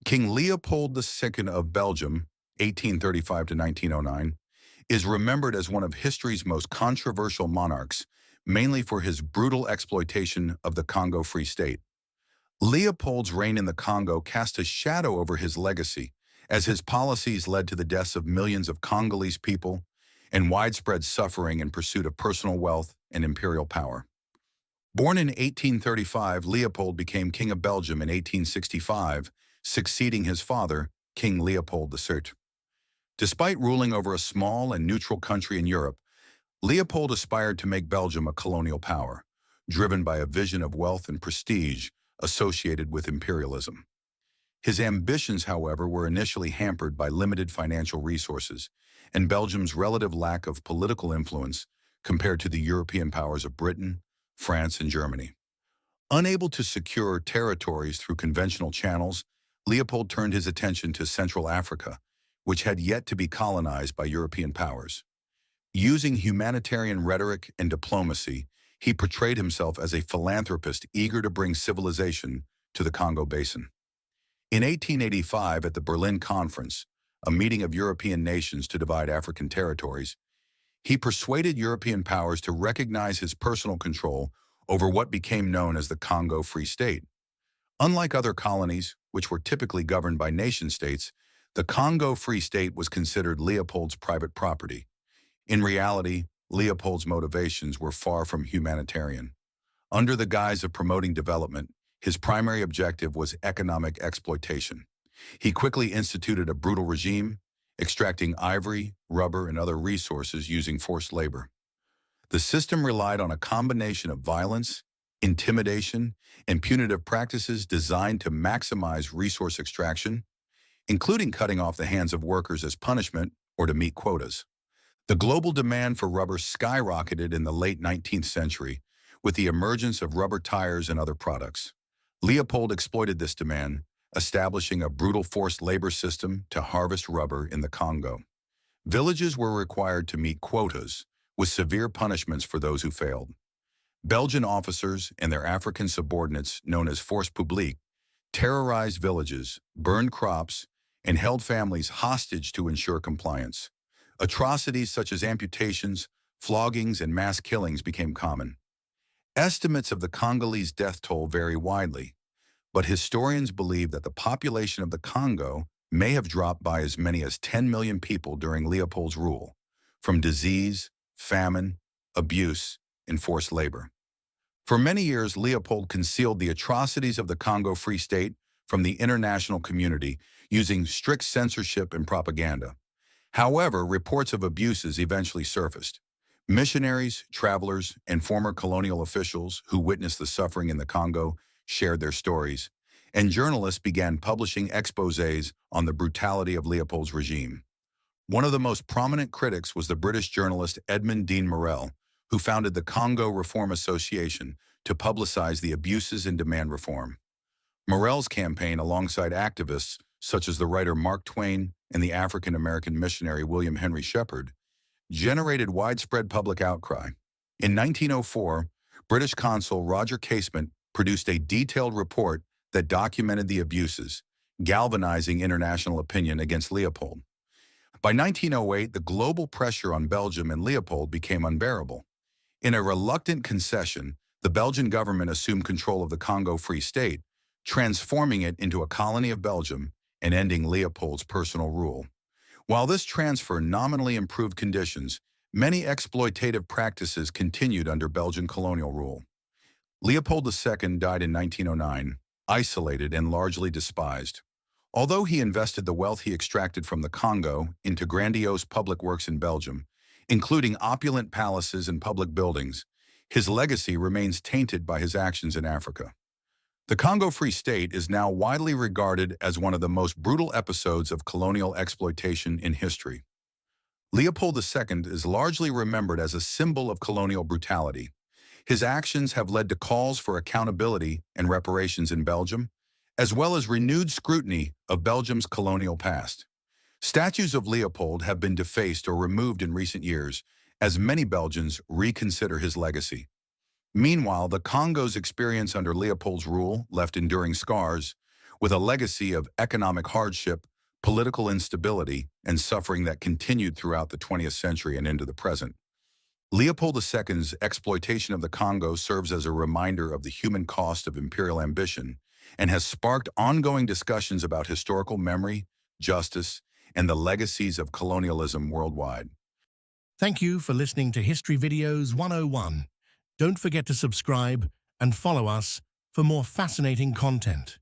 King Leopold II of Belgium, 1835 to 1909, is remembered as one of history's most controversial monarchs, mainly for his brutal exploitation of the Congo Free State. Leopold's reign in the Congo cast a shadow over his legacy, as his policies led to the deaths of millions of Congolese people and widespread suffering in pursuit of personal wealth and imperial power. Born in 1835, Leopold became King of Belgium in 1865, succeeding his father, King Leopold II. Despite ruling over a small and neutral country in Europe, Leopold aspired to make Belgium a colonial power, driven by a vision of wealth and prestige associated with imperialism. His ambitions, however, were initially hampered by limited financial resources and Belgium's relative lack of political influence compared to the European powers of Britain, France, and Germany. Unable to secure territories through conventional channels, Leopold turned his attention to Central Africa, which had yet to be colonized by European powers. Using humanitarian rhetoric and diplomacy, he portrayed himself as a philanthropist eager to bring civilization to the Congo Basin. In 1885, at the Berlin Conference, a meeting of European nations to divide African territories, he persuaded European powers to recognize his personal control over what became known as the Congo Free State. Unlike other colonies, which were typically governed by nation-states, the Congo Free State was considered Leopold's private property. In reality, Leopold's motivations were far from humanitarian. Under the guise of promoting development, his primary objective was economic exploitation. He quickly instituted a brutal regime, extracting ivory, rubber, and other resources using forced labor. The system relied on a combination of violence, intimidation, and punitive practices designed to maximize resource extraction, including cutting off the hands of workers as punishment or to meet quotas. The global demand for rubber skyrocketed in the late 19th century with the emergence of rubber tires and other products. Leopold exploited this demand, establishing a brutal forced labor system to harvest rubber in the Congo. Villages were required to meet quotas, with severe punishments for those who failed. Belgian officers and their African subordinates, known as force publique, terrorized villages, burned crops, and held families hostage to ensure compliance. Atrocities such as amputations, floggings, and mass killings became common. Estimates of the Congolese death toll vary widely, but historians believe that the population of the Congo may have dropped by as many as 10 million people during Leopold's rule, from disease, famine, abuse, and forced labor. For many years, Leopold concealed the atrocities of the Congo Free State from the international community using strict censorship and propaganda. However, reports of abuses eventually surfaced. Missionaries, travelers, and former colonial officials who witnessed the suffering in the Congo shared their stories, and journalists began publishing exposés on the brutality of Leopold's regime. One of the most prominent critics was the British journalist Edmund Dean Morel, who founded the Congo Reform Association to publicize the abuses and demand reform. Morel's campaign, alongside activists such as the writer Mark Twain and the African-American missionary William Henry Shepherd, generated widespread public outcry. In 1904, British consul Roger Casement produced a detailed report that documented the abuses, galvanizing international opinion against Leopold. By 1908, the global pressure on Belgium and Leopold became unbearable. In a reluctant concession, the Belgian government assumed control of the Congo Free State, transforming it into a colony of Belgium and ending Leopold's personal rule. While this transfer nominally improved conditions, many exploitative practices continued under Belgian colonial rule. Leopold II died in 1909, isolated and largely despised. Although he invested the wealth he extracted from the Congo into grandiose public works in Belgium, including opulent palaces and public buildings, his legacy remains tainted by his actions in Africa. The Congo Free State is now widely regarded as one of the most brutal episodes of colonial exploitation in history. Leopold II is largely remembered as a symbol of colonial brutality. His actions have led to calls for accountability and reparations in Belgium, as well as renewed scrutiny of Belgium's colonial past. Statues of Leopold have been defaced or removed in recent years, as many Belgians reconsider his legacy. Meanwhile, the Congo's experience under Leopold's rule left enduring scars, with a legacy of economic hardship, political instability, and suffering that continued throughout the 20th century and into the present. Leopold II's exploitation of the Congo serves as a reminder of the human cost of imperial ambition and has sparked ongoing discussions about historical memory, justice, and the legacies of colonialism worldwide. Thank you for listening to History Videos 101. Don't forget to subscribe and follow us for more fascinating content.